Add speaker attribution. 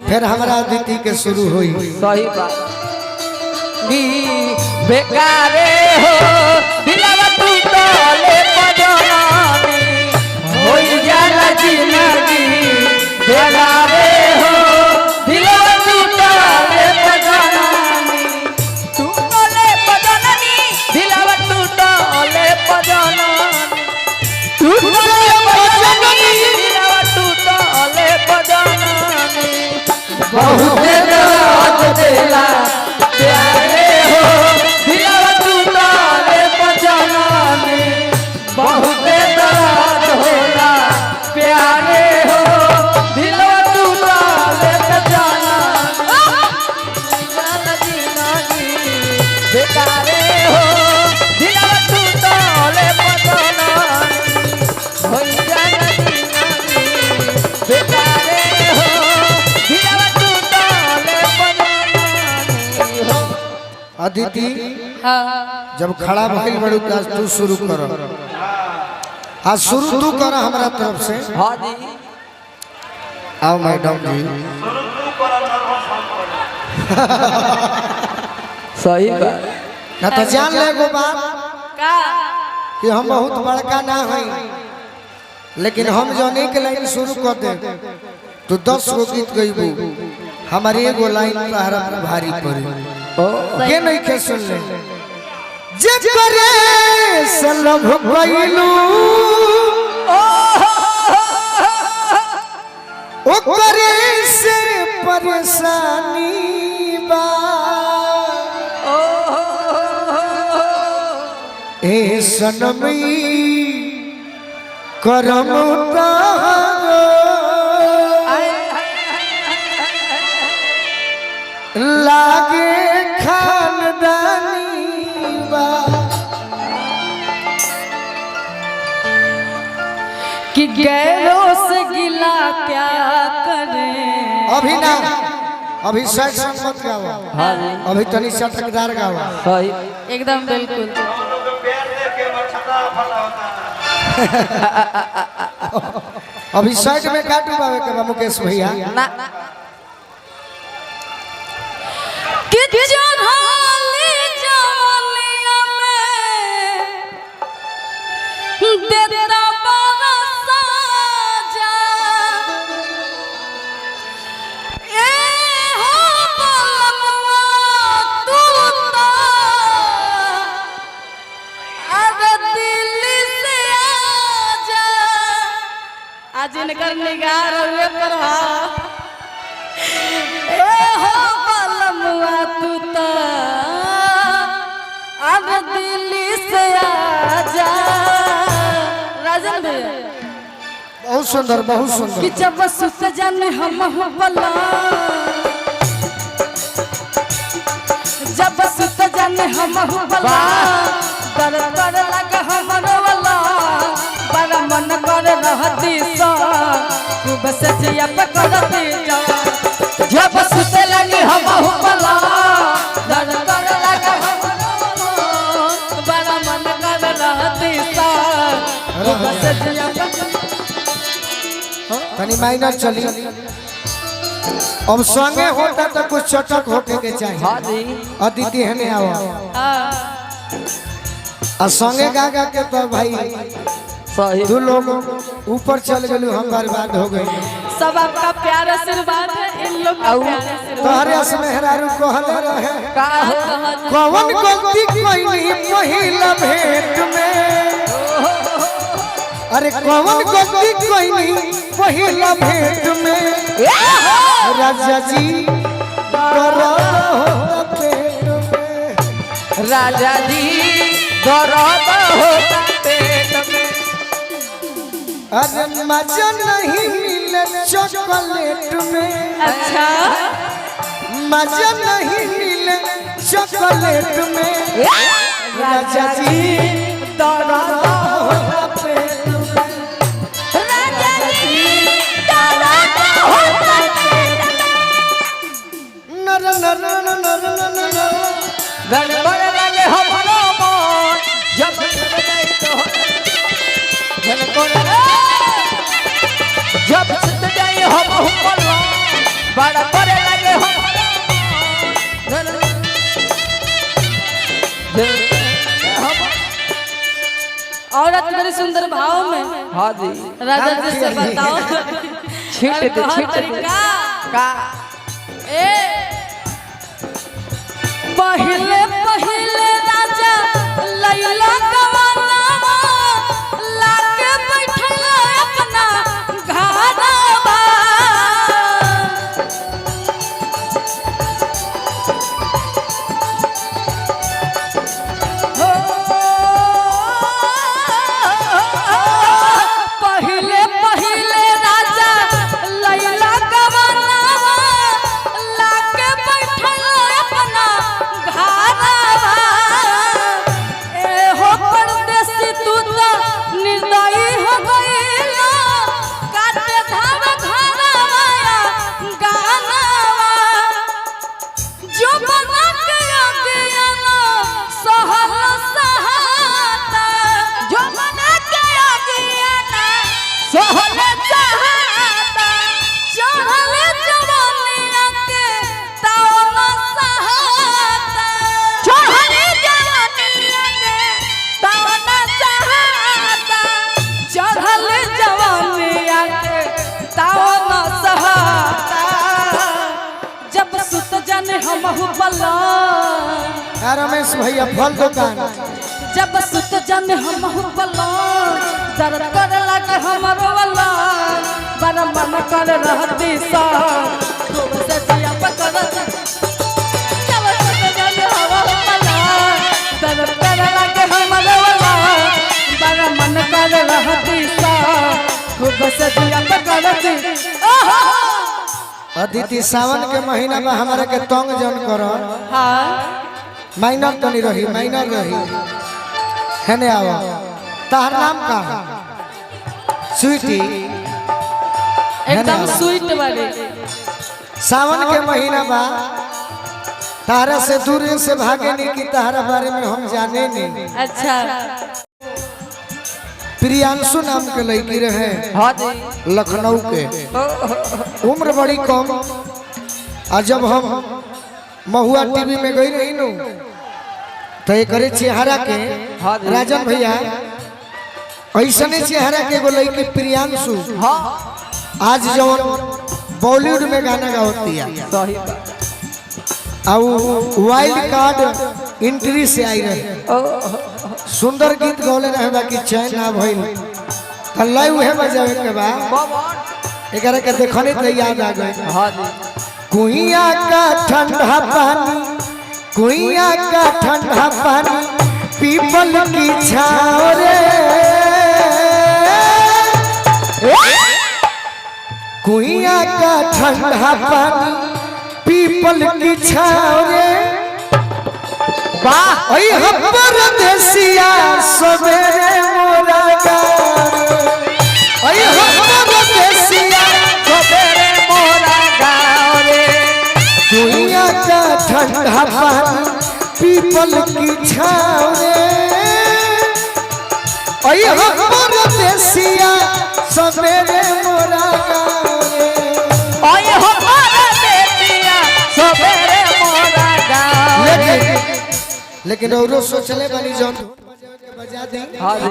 Speaker 1: फिर हमारा अदिति के शुरू हुई।
Speaker 2: सही बात बेकारे हो दिलवा टूटले पजनानी होई जाला जिंदगी बेकारे हो दिलवा टूटले पजनानी टूटले पजनानी दिलवा टूटले पजनानी टूटले पजनानी दिलवा टूटले पजनानी बहुत दर्द देला प्यारे हो दिलवा टूटले पजनानी बहुत दर्द होला प्यारे हो दिलवा टूटले पजनानी बेकारे हो दिलवा टूटले पजनानी होई जाला जिंदगी बेकारे हो दिलवा टूटले पजनानी हो।
Speaker 1: अदिति जब खड़ा भइल बड़ू आज तू शुरू कर, आज शुरू तू कर हमारा तरफ से।
Speaker 2: हाँ जी
Speaker 1: आओ मैडम जी।
Speaker 2: सही बात
Speaker 1: ना तो जान ले गो बात
Speaker 2: का
Speaker 1: कि हम बहुत बड़का ना हई, लेकिन हम जौन एक लाइन शुरू कर दे तो 10 गो गीत गईबू, हमारी एगो लाइन तहरा भारी पड़ी के नहीं के सुन ले। जे करे सलभ कइलू ओ करे से परेशानी बा ए सनमी करम तारो लागे खानदानी बा
Speaker 2: कि गैरों से गिला क्या करें।
Speaker 1: अभी ना, अभी सैड सॉन्ग मत गाओ।
Speaker 2: हाँ जी
Speaker 1: अभी तनी चटकदार गाओ।
Speaker 2: सही एकदम बिल्कुल
Speaker 1: अभी साइड में काटू बाबे के मुकेश भैया
Speaker 2: ना कि जहाली जवानिया में देता बरसा जा ए हो बलमवा तू तो अब दिल से आजा। आज इनकर निगार हुए प्रभाव ए हो बलमवा तू तो अब दिल्ली से आजा। राजन भैया
Speaker 1: बहुत सुंदर, बहुत सुंदर।
Speaker 2: कि जब सुत जाने हम बला जब सुत जाने हम बला दर दर लगा हमरो वाला बड़ा मन कर रहती सा खूब से जिया पकड़ती जा। जब सुत लगे हम बला दर दर लगा हमरो वाला बड़ा मन कर रहती सा खूब से जिया
Speaker 1: तनी माइनर चली। अब संगे होता तो कुछ चटक होके के चाहिए।
Speaker 2: हाँ जी
Speaker 1: अदिति हने आओ आ संगे गा गा के तो भाई
Speaker 2: सही
Speaker 1: दो लोग ऊपर चल गए, हम बर्बाद हो गए।
Speaker 2: सब आपका प्यार आशीर्वाद है इन लोग का प्यार आशीर्वाद।
Speaker 1: तोहरे असमेहरारू कहले रहे
Speaker 2: का
Speaker 1: कौन गलती कइली पहिला भेंट में, अरे कौन गलती कइली पहिला भेंट में राजा जी दर्द होता पेट में,
Speaker 2: राजा जी दर्द होता पेट में।
Speaker 1: अरे मजा नहीं मिले चॉकलेट में,
Speaker 2: अच्छा
Speaker 1: मजा नहीं मिले चॉकलेट में राजा जी दर्द होता पेट में,
Speaker 2: राजा जी दर्द होता पेट में।
Speaker 1: नर नर नर नर नर
Speaker 2: गड़बड़ लगे हमरो मन जब जब सुत जाए हम बड़ा औरत बड़ी सुंदर भाव में।
Speaker 3: हाँ जी
Speaker 2: राजा जी से बताओ
Speaker 3: छीट दे का
Speaker 2: ए पहले पहले राजा लैला गवाना लाके बैठल अपना घरवा पहले पहले राजा लैला गवाना लाके बैठल अपना घरवा ए हो परदेसी तू तो निर्दयी हो गईला काटे धाव घरवा गानवा जो बना के अज्ञान सहल सहाता जो बना के अज्ञान सहल सहाता चढ़ल जवानिया के तावन सहाता चढ़ल जवानिया के तावन सहाता चढ़ल जवानिया के तावन सहाता जब सुत जाने हमहु बला
Speaker 1: रमेश भैया फल दुकान
Speaker 2: जब सुत जाने हमहु बला दर्द कर लगे हमरो वाला बड़ा मन कर रहती सा खूब से दिया पकड़त जब सुत जाने हमहु बला दर्द कर लगे हमरो वाला बड़ा मन कर रहती सा खूब से दिया पकड़त ओहो
Speaker 1: अदिति सावन के महीना में हमारे के तंग जन करो
Speaker 2: हां
Speaker 1: माइनर तो नहीं रही माइनर रही है ने आवा तार नाम का स्वीटी
Speaker 2: एकदम स्वीट वाली
Speaker 1: सावन के महीना बा तारा से दूर से भागे नहीं कि तारा बारे में हम जाने नहीं।
Speaker 2: अच्छा
Speaker 1: प्रियांशु नाम के लड़की रहे
Speaker 3: हाँ जी
Speaker 1: लखनऊ के उम्र बड़ी कम और जब हम महुआ टीवी में गई रही नु तो एक चेहरा के राजन भैया ऐसने चेहरा के एगो लड़की प्रियांशु
Speaker 3: हाँ
Speaker 1: आज जवन बॉलीवुड में गाना गाती है
Speaker 3: सही
Speaker 1: वाइल्ड कार्ड एंट्री से आई रहे सुंदर गीत गौले रहे बाकी चैन ना भइल कल्लाई उहे बजावे के बाद एकरा के देखने तो याद आ गए
Speaker 3: हाँ जी
Speaker 1: कुइया का ठंडा पानी कुइया का ठंडा पानी पीपल की छाँव रे कुइया का ठंडा पानी पीपल की छाँव रे वाह ओए हम परदेसिया सवेरे मोरा गाँव ओए हम परदेसिया
Speaker 3: सवेरे मोरा गाँव रे
Speaker 1: कुइया का ठंडा पानी पीपल की छाँव रे ओए हम परदेसिया सवेरे मोरा गाँव रे
Speaker 3: ओए हो परदेसिया सवेरे मोरा गाँव रे
Speaker 1: लेकिन औरो सोचले बनी जौन बजा दे
Speaker 3: हाँ